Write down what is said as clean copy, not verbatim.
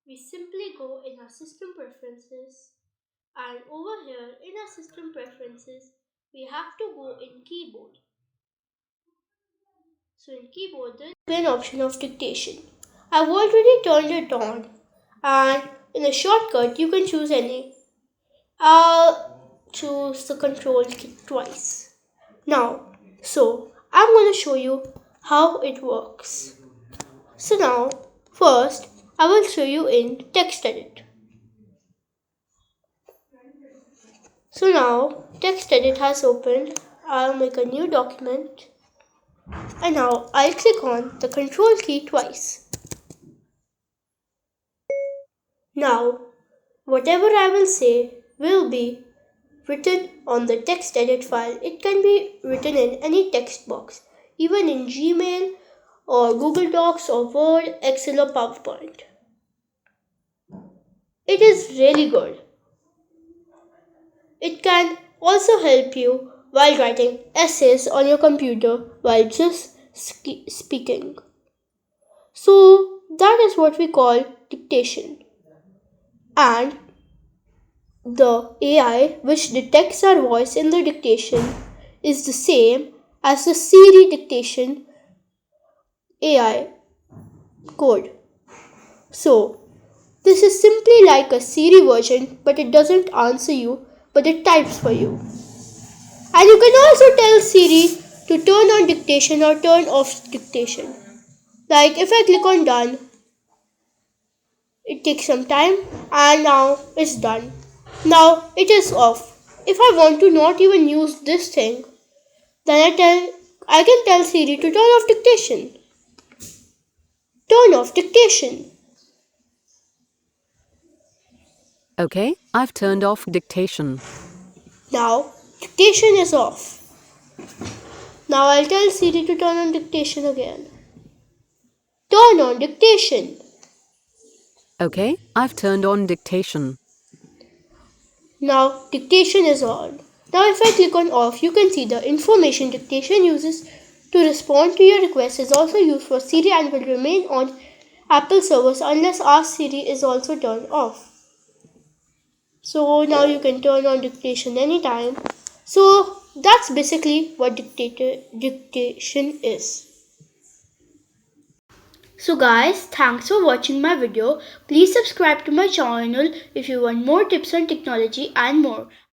we simply go in our system preferences, and over here in our system preferences, we have to go in keyboard. So in keyboard, there is an option of dictation. I've already turned it on, and in a shortcut, you can choose any. I'll choose the control key twice. Now, I'm going to show you how it works. So now, first, I will show you in text edit. So now, text edit has opened. I'll make a new document, and now I'll click on the control key twice. Now, whatever I will say will be written on the text edit file. It can be written in any text box, even in Gmail or Google Docs or Word, Excel or PowerPoint. It is really good. It can also help you while writing essays on your computer while just speaking. So that is what we call dictation. And the AI which detects our voice in the dictation is the same as the Siri dictation AI code. So, this is simply like a Siri version, but it doesn't answer you, but it types for you. And you can also tell Siri to turn on dictation or turn off dictation. Like if I click on done, it takes some time and now it's done. Now it is off. If I want to not even use this thing, then I can tell Siri to turn off dictation. Turn off dictation. Okay, I've turned off dictation. Now dictation is off. Now I'll tell Siri to turn on dictation again. Turn on dictation. Okay, I've turned on dictation. Now dictation is on. Now if I click on off, you can see the information dictation uses to respond to your request is also used for Siri and will remain on Apple servers unless Ask Siri is also turned off. So now you can turn on dictation anytime. So that's basically what dictation is. So guys, thanks for watching my video. Please subscribe to my channel if you want more tips on technology and more.